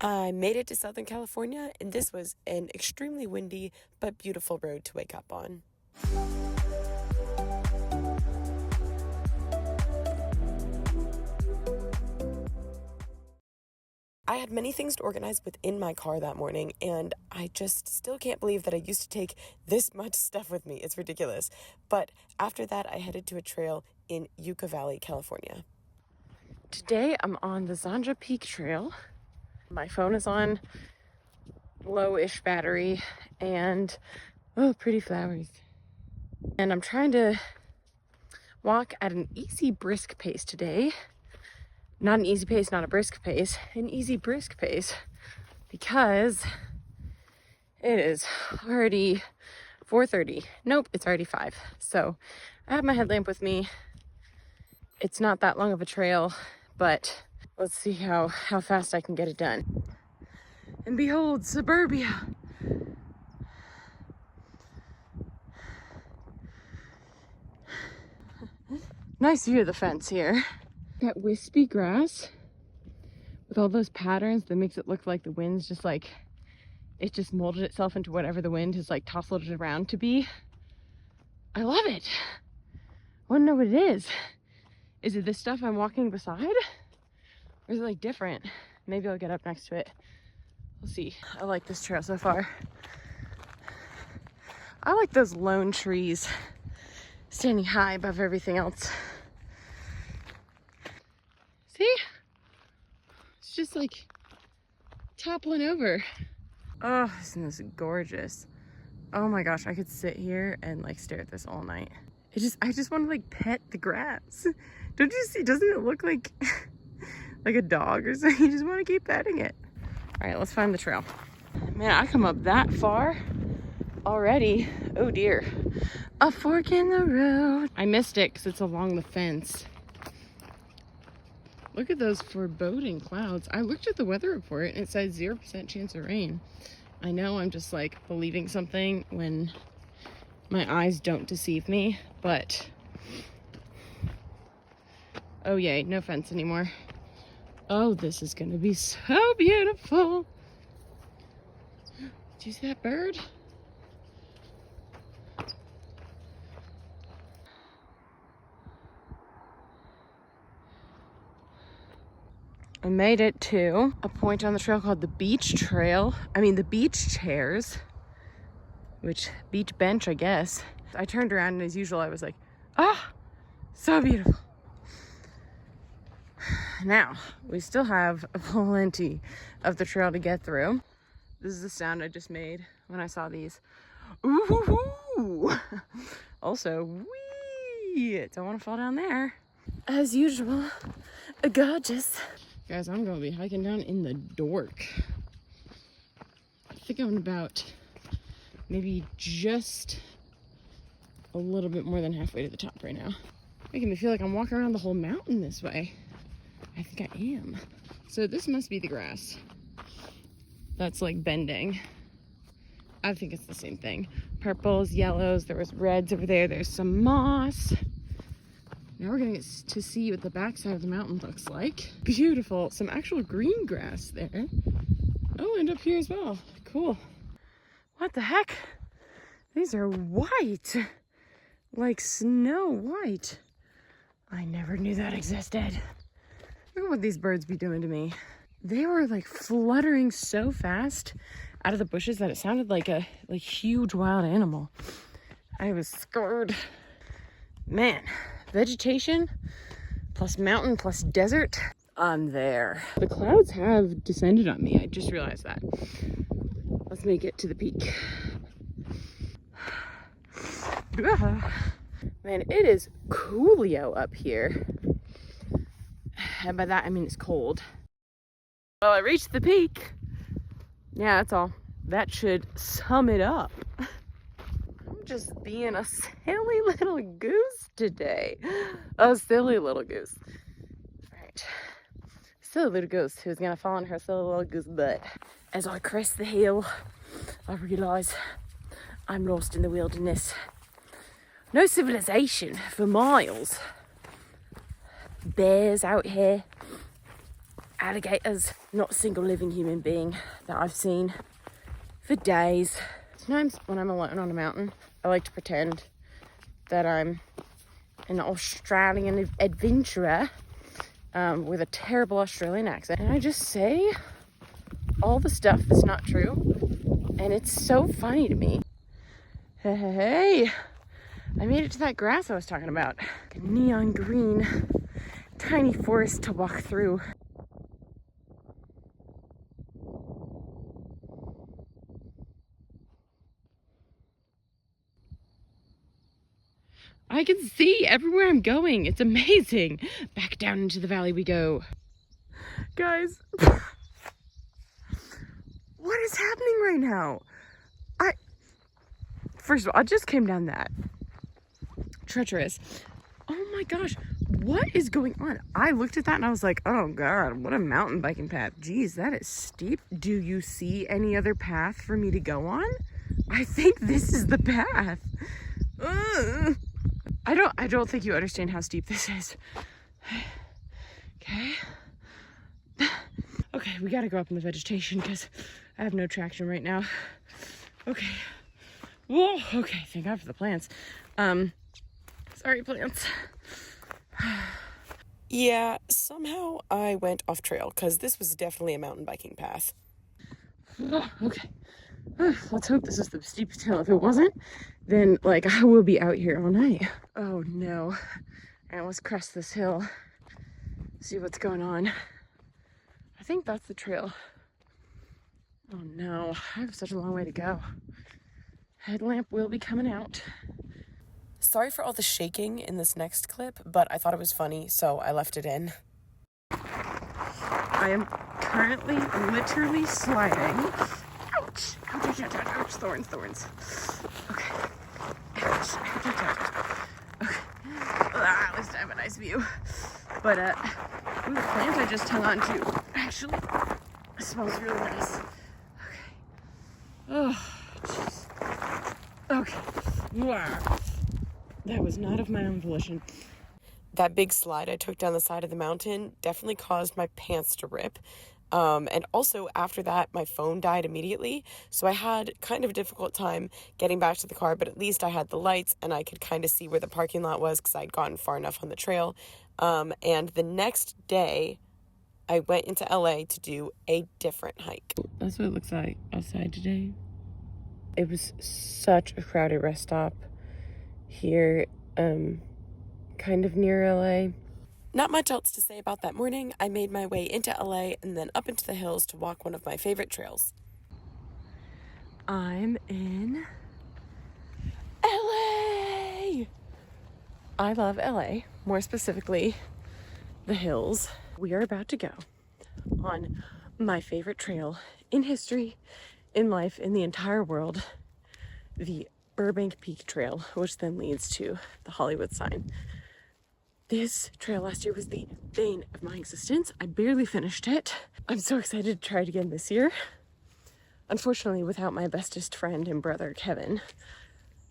I made it to Southern California, and this was an extremely windy but beautiful road to wake up on. I had many things to organize within my car that morning, and I just still can't believe that I used to take this much stuff with me. It's ridiculous. But after that, I headed to a trail in Yucca Valley, California. Today, I'm on the Zanja Peak Trail. My phone is on low-ish battery, and pretty flowers. And I'm trying to walk at an easy, brisk pace today. Not an easy pace, not a brisk pace, an easy, brisk pace, because it is already 4:30. Nope, it's already 5. So I have my headlamp with me. It's not that long of a trail, but let's see how fast I can get it done. And behold, suburbia. Nice view of the fence here. That wispy grass with all those patterns that makes it look like the wind's just like, it just molded itself into whatever the wind has like tousled it around to be. I love it. I want to know what it is. Is it this stuff I'm walking beside? Or is it like different? Maybe I'll get up next to it. We'll see. I like this trail so far. I like those lone trees standing high above everything else. See? It's just like toppling over. Oh, isn't this gorgeous? Oh my gosh, I could sit here and like stare at this all night. I just want to like pet the grass. Don't you see? Doesn't it look like like a dog or something? You just want to keep petting it. All right, let's find the trail. Man, I come up that far already. Oh dear. A fork in the road. I missed it because it's along the fence. Look at those foreboding clouds. I looked at the weather report and it said 0% chance of rain. I know I'm just like believing something when my eyes don't deceive me, but oh yay, no fence anymore. Oh, this is gonna be so beautiful. Did you see that bird? I made it to a point on the trail called the beach trail. The beach chairs, which beach bench, I guess. I turned around and as usual, I was like, so beautiful. Now, we still have plenty of the trail to get through. This is the sound I just made when I saw these. Ooh! Also, whee! Don't want to fall down there. As usual, gorgeous. Guys, I'm gonna be hiking down in the dork. I think I'm about maybe just a little bit more than halfway to the top right now. Making me feel like I'm walking around the whole mountain this way. I think I am. So this must be the grass that's like bending. I think it's the same thing. Purples, yellows, there was reds over there. There's some moss. Now we're gonna get to see what the backside of the mountain looks like. Beautiful, some actual green grass there. Oh, and up here as well, cool. What the heck? These are white, like snow white. I never knew that existed. Look at what these birds be doing to me. They were like fluttering so fast out of the bushes that it sounded like a huge wild animal. I was scared. Man, vegetation plus mountain plus desert, I'm there. The clouds have descended on me. I just realized that. Let's make it to the peak. Man, it is coolio up here. And by that, I mean it's cold. Well, I reached the peak. Yeah, that's all. That should sum it up. I'm just being a silly little goose today. A silly little goose. All right. Silly little goose who's gonna fall on her silly little goose butt. As I crest the hill, I realize I'm lost in the wilderness. No civilization for miles. Bears out here. alligators. Not a single living human being that I've seen for days. Sometimes when I'm alone on a mountain, I like to pretend that I'm an Australian adventurer with a terrible Australian accent. And I just say all the stuff that's not true. And it's so funny to me. Hey, I made it to that grass I was talking about. A neon green, tiny forest to walk through. I can see everywhere I'm going. It's amazing. Back down into the valley we go. Guys, what is happening right now? First of all, I just came down that. Treacherous. Oh my gosh, what is going on? I looked at that and I was like, oh God, what a mountain biking path. Geez, that is steep. Do you see any other path for me to go on? I think this is the path. I don't think you understand how steep this is. Okay. Okay, we gotta go up in the vegetation because I have no traction right now. Okay. Whoa, okay, thank God for the plants. Sorry, plants. Yeah, somehow I went off trail because this was definitely a mountain biking path. Oh, okay. Let's hope this is the steepest hill. If it wasn't, then like I will be out here all night. Oh no. I almost crossed this hill. See what's going on. I think that's the trail. Oh no, I have such a long way to go. Headlamp will be coming out. Sorry for all the shaking in this next clip, but I thought it was funny, so I left it in. I am currently literally sliding. Ouch! Ouch, ouch, ouch, ouch, ouch. Thorns, thorns. Okay. Ouch, ouch, ouch, ouch. Okay. At least I have a nice view. But, ooh, the plant I just hung on to actually smells really nice. Okay. Oh, jeez. Okay. Wow. That was not of my own volition. That big slide I took down the side of the mountain definitely caused my pants to rip. And also after that, my phone died immediately. So I had kind of a difficult time getting back to the car, but at least I had the lights and I could kind of see where the parking lot was because I'd gotten far enough on the trail. And the next day, I went into LA to do a different hike. That's what it looks like outside today. It was such a crowded rest stop here, kind of near LA. Not much else to say about that morning. I made my way into LA and then up into the hills to walk one of my favorite trails. I'm in LA! I love LA, more specifically, the hills. We are about to go on my favorite trail in history, in life, in the entire world, the Burbank Peak Trail, which then leads to the Hollywood sign. This trail last year was the bane of my existence. I barely finished it. I'm so excited to try it again this year. Unfortunately, without my bestest friend and brother, Kevin.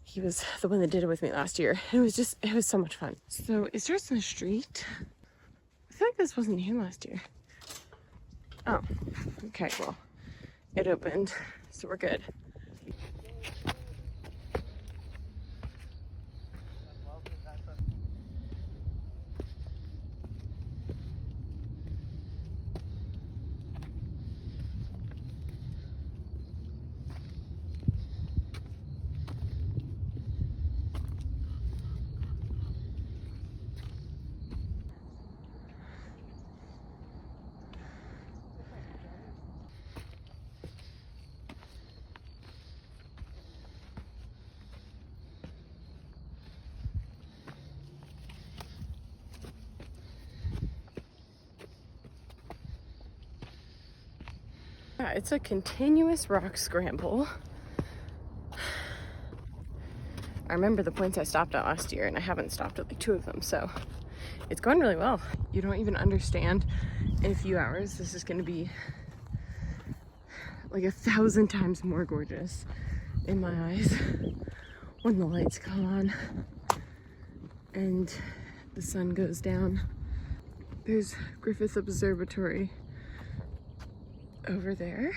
He was the one that did it with me last year. It was so much fun. So it starts in the street. I feel like this wasn't here last year. Oh, okay, well, it opened, so we're good. Yeah, it's a continuous rock scramble. I remember the points I stopped at last year, and I haven't stopped at like 2 of them, so it's going really well. You don't even understand. In a few hours, this is going to be like 1,000 times more gorgeous in my eyes when the lights come on and the sun goes down. There's Griffith Observatory over there.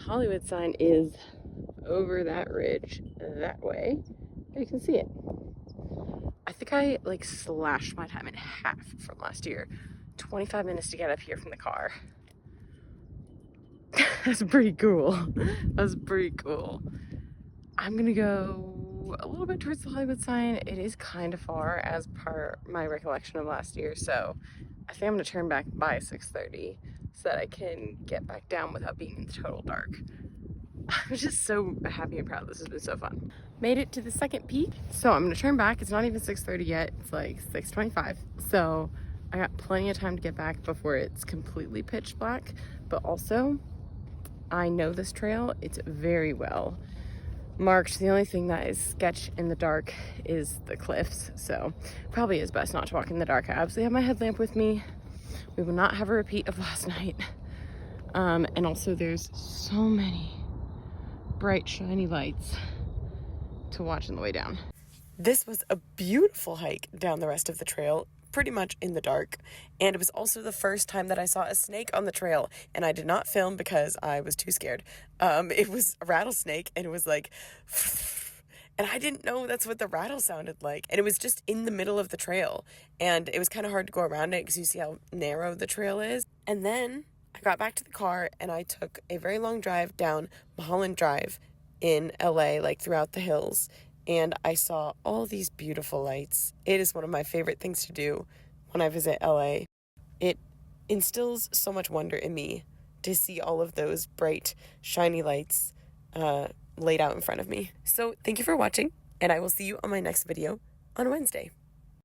Hollywood sign is over that ridge that way. You can see it. I think I like slashed my time in half from last year. 25 minutes to get up here from the car. That's pretty cool. That's pretty cool. I'm gonna go a little bit towards the Hollywood sign. It is kind of far as per my recollection of last year, so I think I'm gonna turn back by 6:30 so that I can get back down without being in the total dark. I'm just so happy and proud. This has been so fun. Made it to the second peak, so I'm gonna turn back. It's not even 6:30 yet, it's like 6:25. So I got plenty of time to get back before it's completely pitch black, but also I know this trail, it's very well marked. The only thing that is sketch in the dark is the cliffs, so probably is best not to walk in the dark. I absolutely have my headlamp with me. We will not have a repeat of last night. And also there's so many bright shiny lights to watch on the way down. This was a beautiful hike down the rest of the trail, pretty much in the dark, and it was also the first time that I saw a snake on the trail, and I did not film because I was too scared. It was a rattlesnake, and it was like and I didn't know that's what the rattle sounded like, and it was just in the middle of the trail, and it was kind of hard to go around it because you see how narrow the trail is. And then I got back to the car and I took a very long drive down Mulholland Drive in LA, like throughout the hills, and I saw all these beautiful lights. It is one of my favorite things to do when I visit LA. It instills so much wonder in me to see all of those bright, shiny lights laid out in front of me. So thank you for watching, and I will see you on my next video on Wednesday.